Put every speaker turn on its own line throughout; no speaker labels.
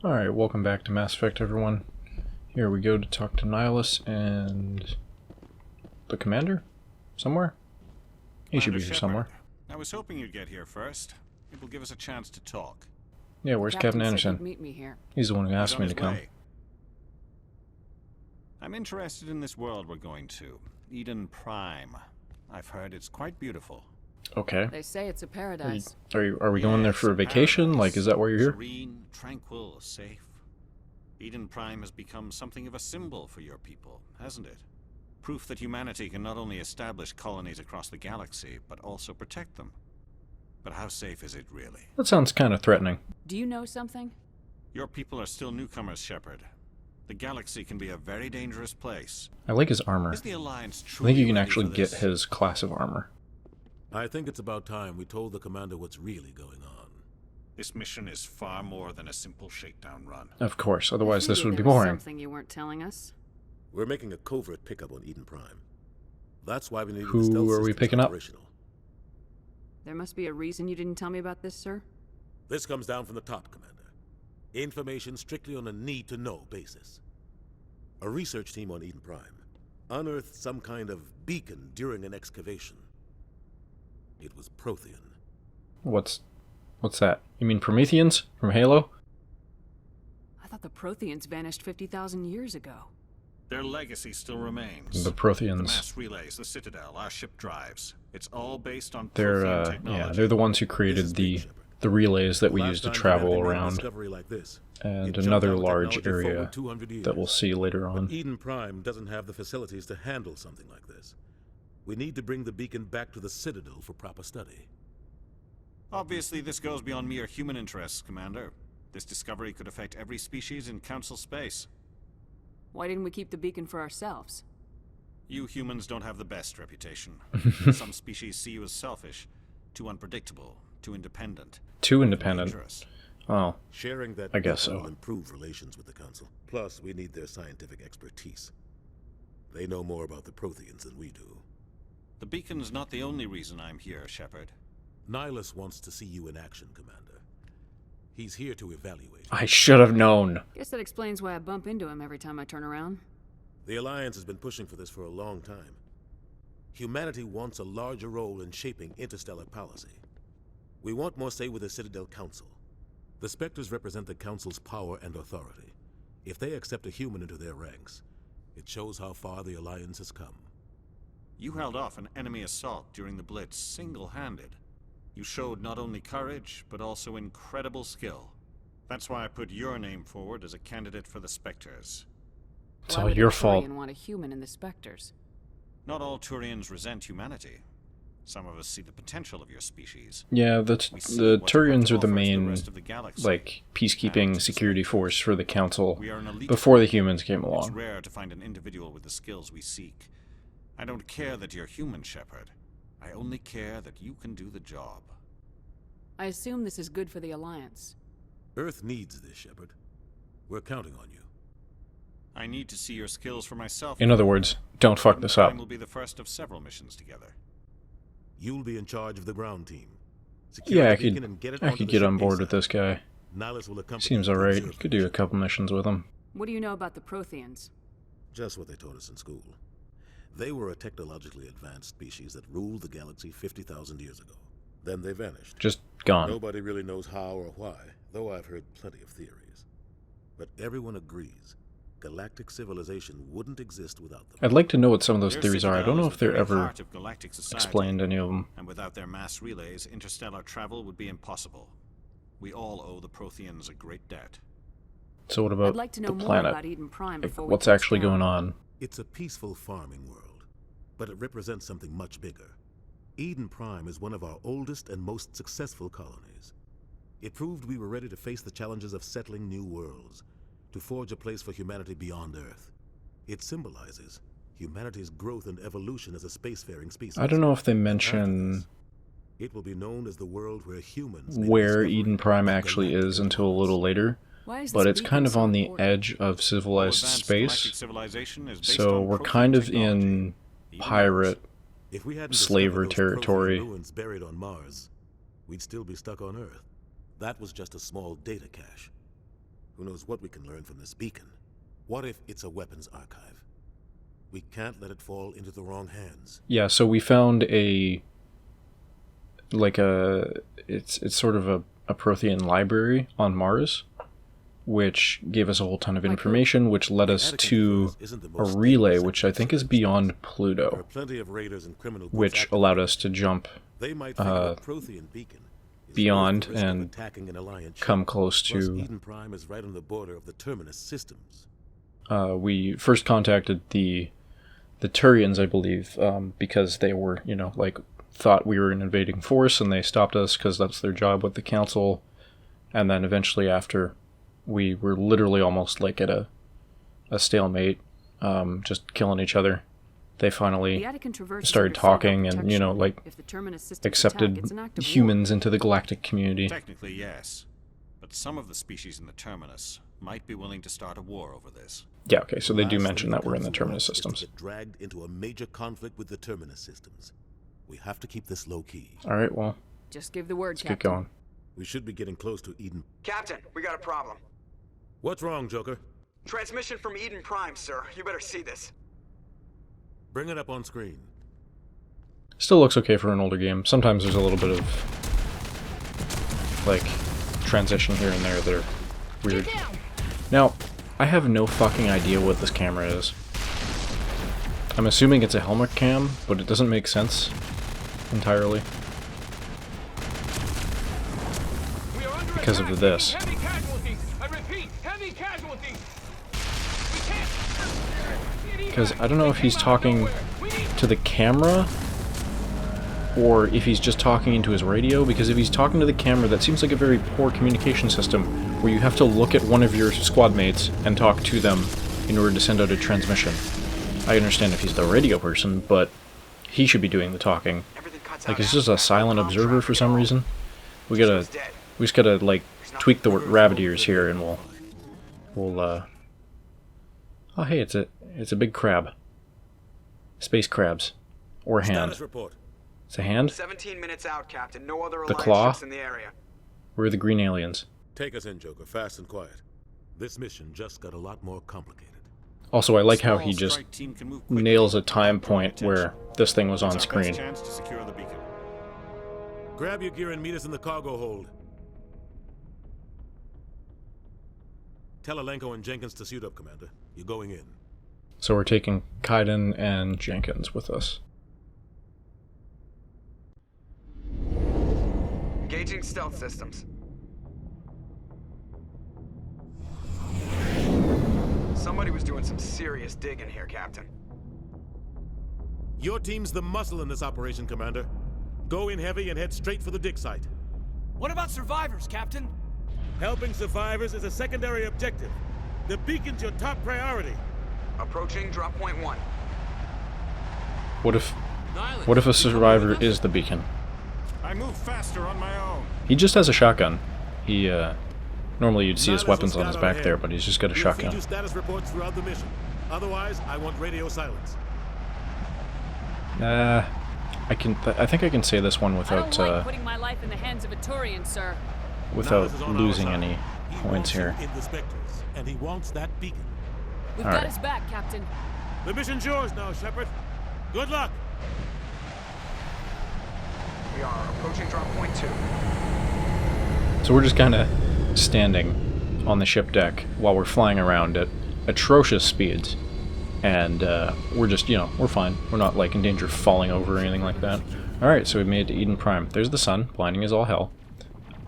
Alright, welcome back to Mass Effect, everyone. Here we go to talk to Nihilus and the commander? Somewhere? He should be here somewhere.
I was hoping you'd get here first. It will give us a chance to talk.
Yeah, where's Captain Anderson?
Meet me here.
He's the one who asked me to come.
I'm interested in this world we're going to, Eden Prime. I've heard it's quite beautiful.
Okay.
They say it's a paradise.
Are we going there for a vacation? Like, is that why you're here?
Serene, tranquil, safe. Eden Prime has become something of a symbol for your people, hasn't it? Proof that humanity can not only establish colonies across the galaxy, but also protect them. But how safe is it really?
That sounds kind of threatening.
Do you know something?
Your people are still newcomers, Shepard. The galaxy can be a very dangerous place.
I like his armor.
Is the Alliance
I
truly
think you can
ready
actually
for
get
this?
his class of armor.
I think it's about time we told the commander what's really going on.
This mission is far more than a simple shakedown run.
Of course, otherwise this would be
There was
boring.
something you weren't telling us.
We're making a covert pickup on Eden Prime. That's why we needed
Who
the stealth
are we
systems
picking up?
operational.
There must be a reason you didn't tell me about this, sir.
This comes down from the top, Commander. Information strictly on a need-to-know basis. A research team on Eden Prime unearthed some kind of beacon during an excavation. It was Prothean.
What's that? You mean Prometheans from Halo?
I thought the Protheans vanished 50,000 years ago.
Their legacy still remains.
The
The
Protheans.
mass relays, the Citadel, our ship drives. It's all based on
They're
Prothean technology.
yeah, they're the ones who
This
created
is
the
Big Shepard.
relays that we use
Last
to
time
travel
humanity made a
around,
discovery like this,
and
it jumped
another
our
large
technology
area
forward 200 years.
that we'll see later on.
But Eden Prime doesn't have the facilities to handle something like this. We need to bring the beacon back to the Citadel for proper study.
Obviously, this goes beyond mere human interests, Commander. This discovery could affect every species in Council space.
Why didn't we keep the beacon for ourselves?
You humans don't have the best reputation. Some species see you as selfish, too unpredictable, too independent.
Too independent.
Dangerous.
Oh,
Sharing that
I guess
beacon
so.
will improve relations with the Council. Plus, we need their scientific expertise. They know more about the Protheans than we do.
The beacon's not the only reason I'm here, Shepard.
Nihilus wants to see you in action, Commander. He's here to evaluate.
I should have known.
Guess that explains why I bump into him every time I turn around.
The Alliance has been pushing for this for a long time. Humanity wants a larger role in shaping interstellar policy. We want more say with the Citadel Council. The Spectres represent the Council's power and authority. If they accept a human into their ranks, it shows how far the Alliance has come.
You held off an enemy assault during the Blitz single-handed. You showed not only courage, but also incredible skill. That's why I put your name forward as a candidate for the Spectres.
It's
Why
all
would
your
a
fault.
Turian want a human in the Spectres?
Not all Turians resent humanity. Some of us see the potential of your species.
Yeah, the
We see
the
what it
Turians are the
offers
main,
rest of the galaxy.
like, peacekeeping
And
security force for the Council
we are an elite
before the
group.
humans came
It's
along.
rare to find an individual with the skills we seek. I don't care that you're human, Shepard. I only care that you can do the job.
I assume this is good for the Alliance.
Earth needs this, Shepard. We're counting on you.
I need to see your skills for myself.
In other words, don't fuck
Eden
this up.
Prime will be the first of several missions together.
You'll be in charge of the ground team.
Yeah,
the beacon and get it
I
onto
could
the
get
ship
on board with
ASAP.
this guy.
Nihilus will accompany
Seems
you to
alright.
observe
Could
the
do a
mission.
couple missions with him.
What do you know about the Protheans?
Just what they taught us in school. They were a technologically advanced species that ruled the galaxy 50,000 years ago. Then they vanished.
Just gone.
Nobody really knows how or why, though I've heard plenty of theories. But everyone agrees galactic civilization wouldn't exist without them.
I'd like to know what some of those
Their
theories are. I
citadel
don't know
is
if
the
they're
very
ever
heart of galactic society,
explained, any of them.
and without their mass relays, interstellar travel would be impossible. We all owe the Protheans a great debt.
So what
I'd
about
like to know
the
more
planet?
about Eden Prime
Like,
before we
what's
touch
actually
down.
going on?
It's a peaceful farming world, but it represents something much bigger. Eden Prime is one of our oldest and most successful colonies. It proved we were ready to face the challenges of settling new worlds, to forge a place for humanity beyond Earth. It symbolizes humanity's growth and evolution as a spacefaring species.
I don't know if they
After
mention
this, it will be known as the world where humans
where Eden Prime actually is until a little later,
Why is
but
this
it's
beacon
kind of
so
on the
important?
edge of civilized
All advanced galactic
space,
civilization is based
so
on
we're
Prothean
kind of
technology.
in
Even
pirate
If we hadn't
slaver
discovered those Prothean
territory.
ruins buried on Mars, we'd still be stuck on Earth. That was just a small data cache. Who knows what we can learn from this beacon? What if it's a weapons archive? We can't let it fall into the wrong hands.
Yeah, so we found it's sort of a Prothean library on Mars, which gave us a whole ton of information, which led us to a relay, which I think is beyond
There are
Pluto,
plenty of raiders and criminal groups
which
active.
allowed us to jump
They might figure a Prothean beacon is
beyond
worth the risk of
and
attacking an Alliance ship.
come close
Plus,
to...
Eden Prime is right on the border of the Terminus systems.
we first contacted the Turians, I believe, because they were, thought we were an invading force, and they stopped us because that's their job with the Council. And then eventually after, we were literally almost like at a stalemate, just killing each other. They finally started talking and,
If the Terminus systems
accepted
attack, it's an act of war.
humans into the galactic community.
Technically, yes. But some of the species in the Terminus might be willing to start a war over this.
Yeah, okay, so they do
Last
mention
thing
that we're in the
Council
Terminus
wants is to
systems.
get dragged into a major conflict with the Terminus systems. We have to keep this low key.
Alright, well,
Just give the word,
let's get
Captain.
going.
We should be getting close to Eden.
Captain, we got a problem.
What's wrong, Joker?
Transmission from Eden Prime, sir. You better see this.
Bring it up on screen.
Still looks okay for an older game. Sometimes there's a little bit of, transition here and there that are weird. Now, I have no fucking idea what this camera is. I'm assuming it's a helmet cam, but it doesn't make sense entirely. Because of this.
Heavy casualties. I repeat, heavy casualties. We can't.
Because I don't know if he's talking to the camera or if he's just talking into his radio, because if he's talking to the camera, that seems like a very poor communication system where you have to look at one of your squad mates and talk to them in order to send out a transmission. I understand if he's the radio person, but he should be doing the talking. Like, he's just a silent observer for some reason. We just gotta, tweak the rabbit ears here and we'll, oh hey, it's a big crab. Space crabs. Or hand.
Status report.
It's a hand?
17 minutes out, Captain. No other
The
Alliance
claw?
ships in the area.
Where are the green aliens?
Take us in, Joker, fast and quiet. This mission just got a lot more complicated.
Also, I like how
Small
he just
strike team can move quickly
nails a
to
time
capture
point
attention.
where this thing was on
It's our best
screen.
chance to secure the beacon.
Grab your gear and meet us in the cargo hold. Tell Alenko and Jenkins to suit up, Commander. You're going in.
So we're taking Kaiden and Jenkins with us.
Engaging stealth systems. Somebody was doing some serious digging here, Captain.
Your team's the muscle in this operation, Commander. Go in heavy and head straight for the dig site.
What about survivors, Captain?
Helping survivors is a secondary objective. The beacon's your top priority.
Approaching drop point 1.
What if a survivor is the beacon?
I move faster on my own.
He just has a shotgun. He, normally you'd see his
None of us
weapons
will
on his
scout
back
ahead.
there, but he's just got a
We'll
shotgun.
feed you status reports throughout the mission. Otherwise, I want radio silence.
I think I can say this one
I
without,
don't like putting my life in the hands of a Turian, sir.
without
Nihilus is on our
losing
side.
any
He
points
wants you
here.
in the Spectres, and he wants that beacon.
We've
All
got
right.
his back, Captain.
The mission's yours now, Shepard. Good luck.
We are approaching drop point 2.
So we're just kind of standing on the ship deck while we're flying around at atrocious speeds. And we're just, we're fine. We're not, in danger of falling over or anything like that. Alright, so we made it to Eden Prime. There's the sun, blinding as all hell.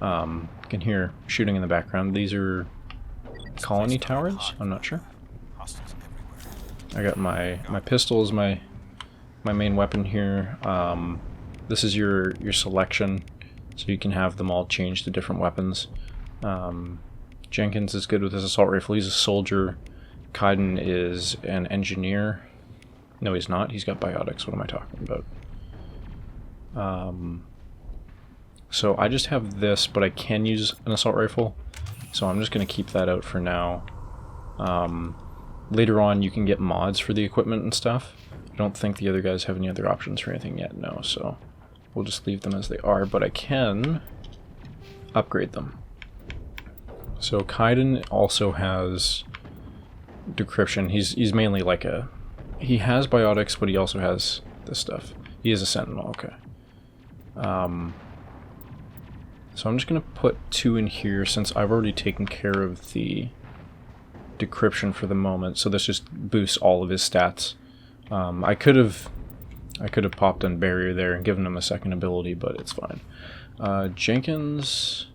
You can hear shooting in the background. These are colony towers? I'm not sure.
Hostiles everywhere.
I got my pistol is my main weapon here. This is your selection, so you can have them all change to different weapons. Jenkins is good with his assault rifle. He's a soldier. Kaiden is an engineer. No, he's not. He's got biotics. What am I talking about? So I just have this, but I can use an assault rifle. So I'm just going to keep that out for now. Later on, you can get mods for the equipment and stuff. I don't think the other guys have any other options for anything yet, no. So we'll just leave them as they are, but I can upgrade them. So Kaiden also has decryption. He's mainly like a... He has biotics, but he also has this stuff. He is a sentinel, okay. So I'm just going to put 2 in here since I've already taken care of the decryption for the moment. So this just boosts all of his stats. I could have popped in barrier there and given him a second ability, but it's fine. Jenkins,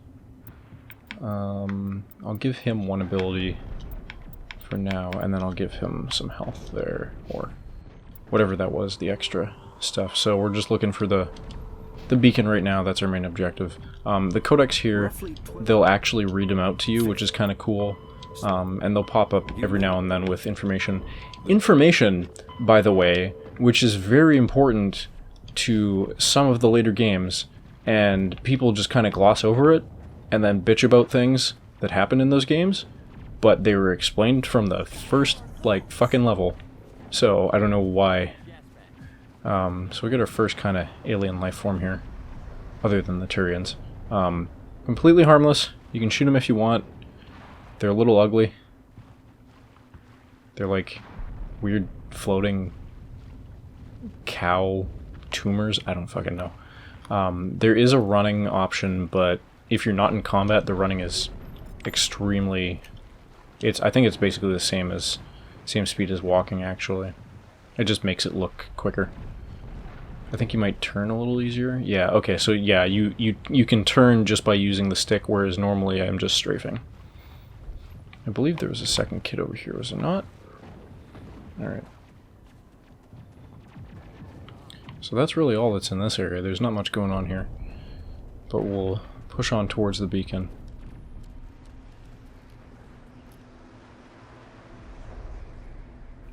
I'll give him 1 ability for now, and then I'll give him some health there, or whatever that was, the extra stuff. So we're just looking for the beacon right now. That's our main objective. The codex here, they'll actually read them out to you, which is kind of cool. And they'll pop up every now and then with information. Information, by the way, which is very important to some of the later games, and people just kind of gloss over it and then bitch about things that happen in those games, but they were explained from the first, like, fucking level. So, I don't know why. So we get our first kind of alien life form here, other than the Turians. Completely harmless. You can shoot them if you want. They're a little ugly. They're like weird floating cow tumors. I don't fucking know. There is a running option, but if you're not in combat, the running is extremely... I think it's basically the same speed as walking, actually. It just makes it look quicker. I think you might turn a little easier. Yeah, okay, so yeah, you can turn just by using the stick, whereas normally I'm just strafing. I believe there was a second kid over here, was it not? Alright. So that's really all that's in this area. There's not much going on here. But we'll push on towards the beacon.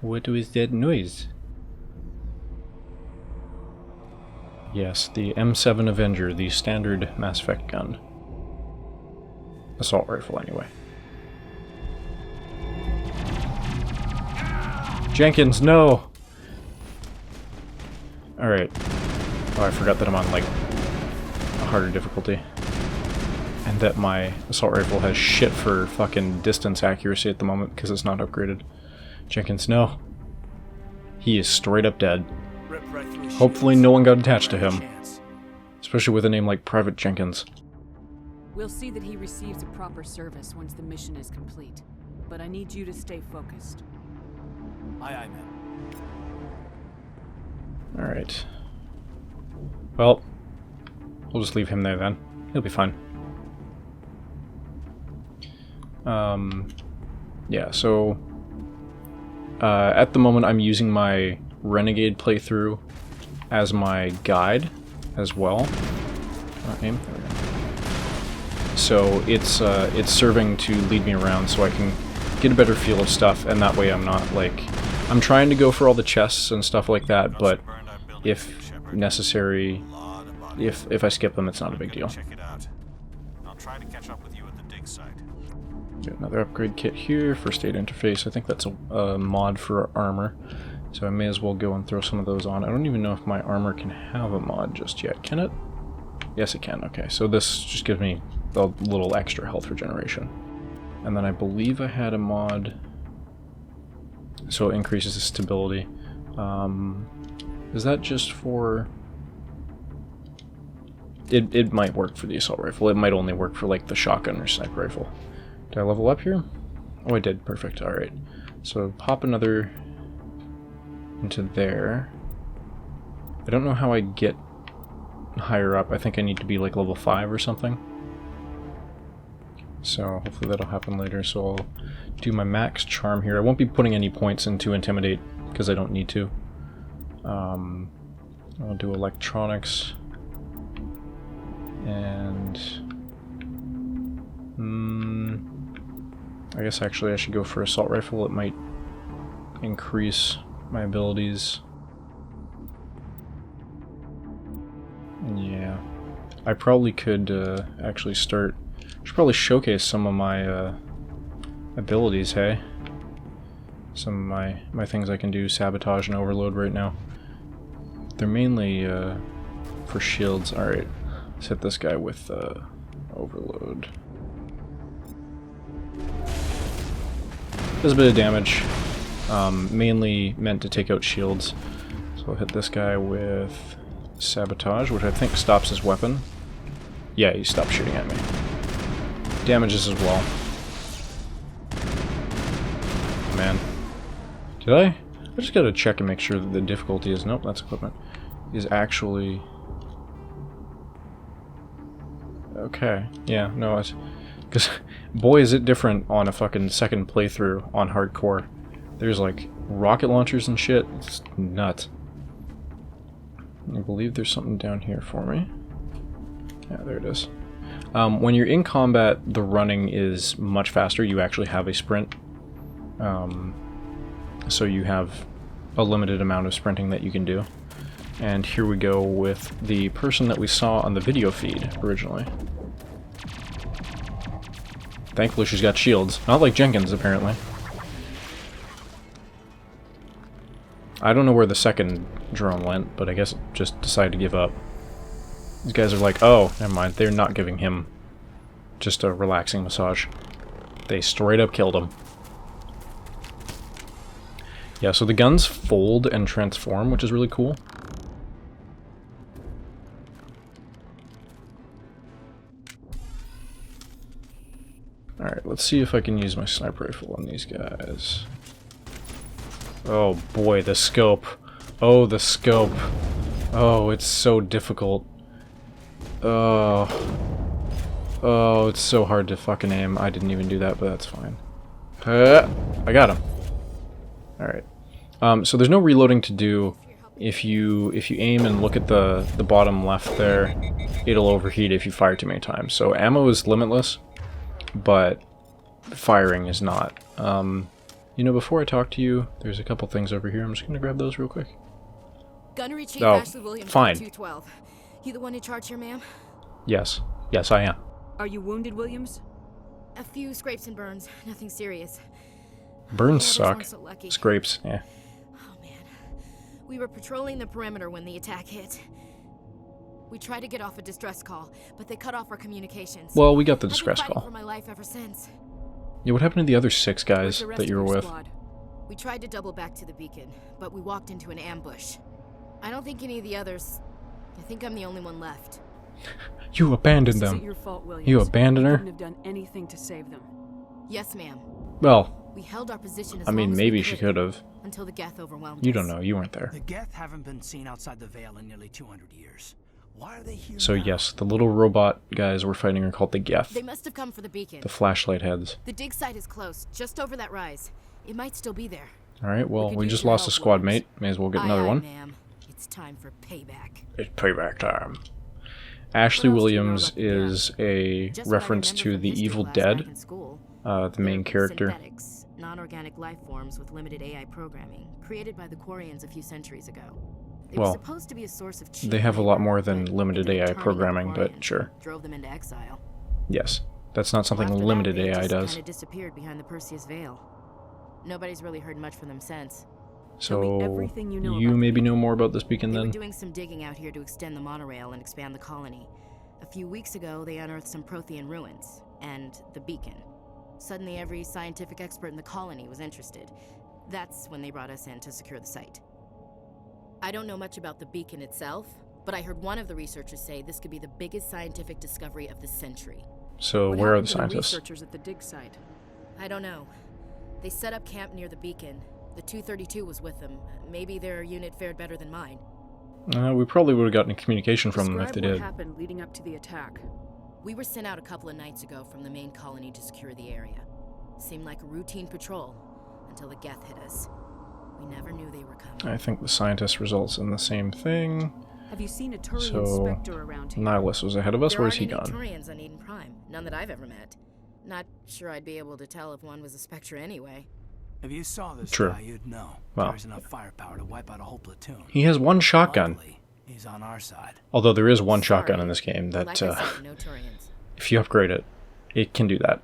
What was that noise? Yes, the M7 Avenger, the standard Mass Effect gun. Assault rifle, anyway. Jenkins, no! Alright. Oh, I forgot that I'm on, like, a harder difficulty. And that my assault rifle has shit for fucking distance accuracy at the moment because it's not upgraded. Jenkins, no. He is straight up dead. Hopefully no one got attached to him. Especially with a name like Private Jenkins.
We'll see that he receives a proper service once the mission is complete. But I need you to stay focused.
Aye, aye, ma'am.
Alright. Well, we'll just leave him there then. He'll be fine. Yeah, so... at the moment I'm using my Renegade playthrough as my guide as well. Aim. There we go. So it's serving to lead me around so I can get a better feel of stuff, and that way I'm not like... I'm trying to go for all the chests and stuff like that, but if necessary, if I skip them, it's not a big deal.
Check it out. I'll try to catch up with you at the dig site.
Get another upgrade kit here, first aid interface. I think that's a mod for armor, so I may as well go and throw some of those on. I don't even know if my armor can have a mod just yet. Can it? Yes, it can. Okay, so this just gives me a little extra health regeneration. And then I believe I had a mod, so it increases the stability. Is that just for... It might work for the assault rifle. It might only work for like the shotgun or sniper rifle. Did I level up here? Oh, I did. Perfect. Alright. So pop another into there. I don't know how I get higher up. I think I need to be like level 5 or something. So hopefully that'll happen later. So I'll do my max charm here. I won't be putting any points into Intimidate because I don't need to. I'll do electronics. And... I guess actually I should go for assault rifle. It might increase my abilities. Yeah. I probably could actually start... I should probably showcase some of my abilities, hey? Some of my things I can do, sabotage and overload right now. They're mainly for shields. Alright, let's hit this guy with overload. Does a bit of damage, mainly meant to take out shields. So I'll hit this guy with Sabotage, which I think stops his weapon. Yeah, he stopped shooting at me. Damages as well. Man. Did I? I just gotta check and make sure that the difficulty is... Nope, that's equipment. Is actually... Okay. Yeah, no, it's... Because, boy, is it different on a fucking second playthrough on hardcore. There's, like, rocket launchers and shit. It's nuts. I believe there's something down here for me. Yeah, there it is. When you're in combat, the running is much faster. You actually have a sprint. So you have a limited amount of sprinting that you can do. And here we go with the person that we saw on the video feed originally. Thankfully she's got shields. Not like Jenkins, apparently. I don't know where the second drone went, but I guess it just decided to give up. These guys are like, oh, never mind. They're not giving him just a relaxing massage. They straight up killed him. Yeah, so the guns fold and transform, which is really cool. Alright, let's see if I can use my sniper rifle on these guys. Oh boy, the scope. Oh, the scope. Oh, it's so difficult. Oh, it's so hard to fucking aim. I didn't even do that, but that's fine. I got him. Alright. So there's no reloading to do. If you aim and look at the bottom left there, it'll overheat if you fire too many times. So ammo is limitless, but firing is not. You know, before I talk to you, there's a couple things over here. I'm just gonna grab those real quick.
Gunnery Chief
Oh,
Ashley Williams,
fine.
212. You the one in charge here, ma'am?
Yes. Yes, I am.
Are you wounded, Williams?
A few scrapes and burns, nothing serious.
Burns
The others
suck.
weren't so lucky.
Scrapes, yeah.
Oh man. We were patrolling the perimeter when the attack hit. We tried to get off a distress call, but they cut off our communications.
Well, we got the
I've been
distress
fighting
call.
for my life ever since.
Yeah, what happened to the other 6
Where's
guys
the rest
that you
of
were
your
with?
squad?
We tried to double back to the beacon, but we walked into an ambush. I don't think any of the others... I think I'm the only one left.
You abandoned
This isn't
them.
your fault, Williams.
You abandoned her?
couldn't have done anything to save them.
Yes, ma'am.
Well,
We held our position as
I mean,
long as
maybe
we
she could have.
until the Geth overwhelmed
You
us.
don't know. You weren't there.
The Geth haven't been seen outside the Veil in nearly 200 years. Why are they here
So
now?
yes, the little robot guys we're fighting are called the Geth.
They must have come for the beacon.
The flashlight heads.
The dig site is close, just over that rise. It might still be there.
Alright, well,
could
we
use
just
your
lost a
help,
squad
Williams.
mate. May as well get
Aye,
another
aye,
one.
ma'am. It's time for payback.
It's payback time. Ashley
What else do you know
Williams
about the Geth?
is a
Just what I
reference
remember
to
from
the
history
Evil
class
Dead,
back in school.
the main
They're
character.
Synthetics, non-organic life forms with limited AI programming, created by the Quarians a few centuries ago. They were
Well,
supposed to be a source of cheap
they have a lot
labor,
more than
but
limited
ended up
AI
turning on
programming, but
Quarians,
sure.
drove them into exile.
Yes. That's not something
After that,
limited
they
AI
just
does.
Kind of disappeared behind the Perseus Veil. Nobody's really heard much from them since.
Tell me
So,
everything you know
you
about
maybe
the
know more about this beacon
They were
then?
doing some digging out here to extend the monorail and expand the colony. A few weeks ago, they unearthed some Prothean ruins and the beacon. Suddenly, every scientific expert in the colony was interested. That's when they brought us in to secure the site. I don't know much about the beacon itself, but I heard one of the researchers say this could be the biggest scientific discovery of the century.
So,
What
where are
happened
the
to
scientists?
researchers at the dig site?
I don't know. They set up camp near the beacon. The 232 was with them. Maybe their unit fared better than mine.
We probably would have gotten communication from them if
Describe
they
what
did.
happened leading up to the attack.
We were sent out a couple of nights ago from the main colony to secure the area. Seemed like a routine patrol until the Geth hit us. We never knew they were coming.
I think the scientist results in the same thing.
Have you seen a Turian
So,
Spectre around here?
Nihilus was ahead of us.
There
Where's
aren't
he
any
gone?
Turians on Eden Prime. None that I've ever met. Not sure I'd be able to tell if one was a Spectre anyway.
If you saw this
True.
guy, you'd know.
Well.
There's enough firepower to wipe out a whole platoon.
He has one shotgun.
Luckily, he's on our side.
Although there is one shotgun
Sorry.
in this game that,
Like I said, no Turians.
if you upgrade it, it can do that.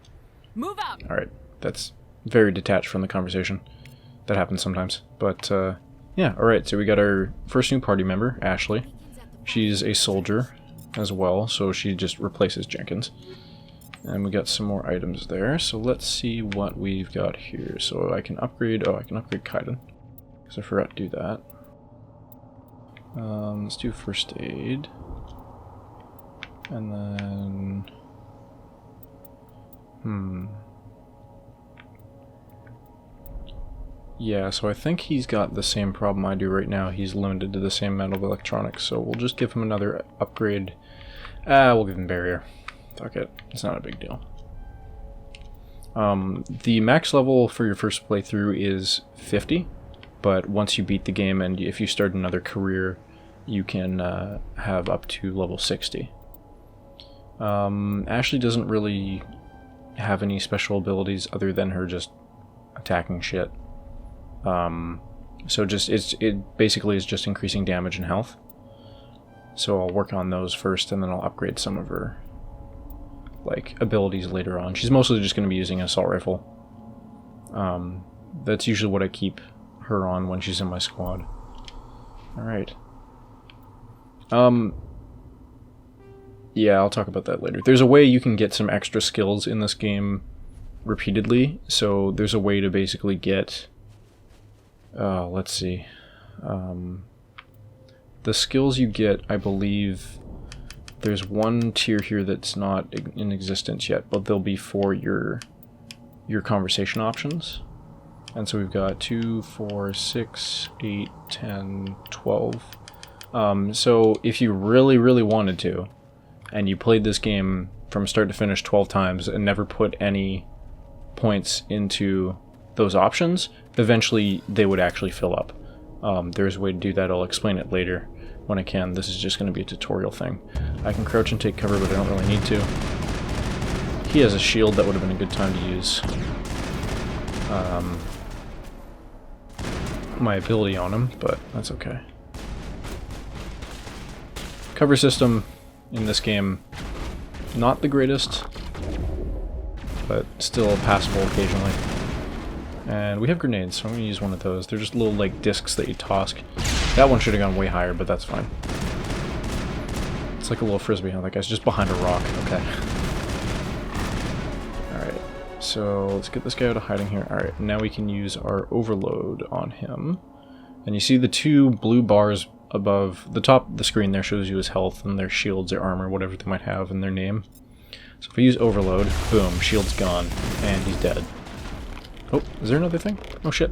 Move out!
Alright, that's very detached from the conversation. That happens sometimes. But, yeah, alright, so we got our first new party member, Ashley. She's a soldier as well, so she just replaces Jenkins. And we got some more items there, so let's see what we've got here. So I can upgrade, I can upgrade Kaiden, because I forgot to do that. Let's do first aid. And then... Yeah, so I think he's got the same problem I do right now. He's limited to the same amount of electronics, so we'll just give him another upgrade. We'll give him barrier. Fuck it, it's not a big deal. The max level for your first playthrough is 50, but once you beat the game and if you start another career, you can have up to level 60. Ashley doesn't really have any special abilities other than her just attacking shit. So it basically is just increasing damage and health. So I'll work on those first, and then I'll upgrade some of her like abilities later on. She's mostly just going to be using an assault rifle. That's usually what I keep her on when she's in my squad. All right. Yeah, I'll talk about that later. There's a way you can get some extra skills in this game repeatedly. So there's a way to basically get... let's see. The skills you get, I believe... There's one tier here that's not in existence yet, but they'll be for your conversation options. And so we've got 2, 4, 6, 8, 10, 12. So if you really, really wanted to, and you played this game from start to finish 12 times and never put any points into those options, eventually they would actually fill up. There's a way to do that. I'll explain it later when I can. This is just going to be a tutorial thing. I can crouch and take cover, but I don't really need to. He has a shield that would have been a good time to use my ability on him, but that's okay. Cover system in this game, not the greatest, but still passable occasionally. And we have grenades, so I'm going to use one of those. They're just little like discs that you toss. That one should have gone way higher, but that's fine. It's like a little frisbee. That guy's just behind a rock. Okay. Alright, so let's get this guy out of hiding here. Alright, now we can use our overload on him. And you see the two blue bars above the top of the screen there shows you his health and their shields, their armor, whatever they might have in their name. So if I use overload, boom, shield's gone, and he's dead. Oh, is there another thing? Oh shit.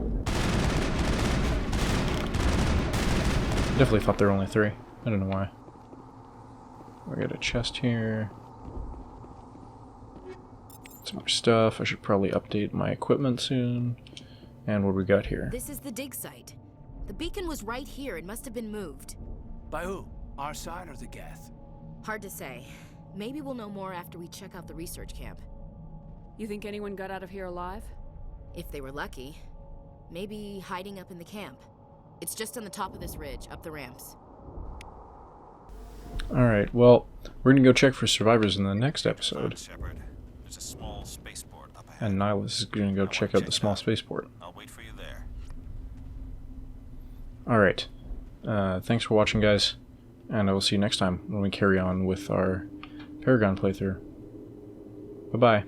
Definitely thought there were only 3. I don't know why. We got a chest here. Some more stuff. I should probably update my equipment soon. And what do we got here?
This is the dig site. The beacon was right here. It must have been moved.
By who? Our side or the Geth?
Hard to say. Maybe we'll know more after we check out the research camp.
You think anyone got out of here alive?
If they were lucky. Maybe hiding up in the camp. It's just on the top of this ridge, up the ramps.
Alright, well, we're gonna go check for survivors in the next episode.
Shepard, there's a small spaceport up ahead.
And Nihilus is gonna go check out the small spaceport.
I'll wait for you there.
Alright, thanks for watching, guys, and I will see you next time when we carry on with our Paragon playthrough. Bye-bye.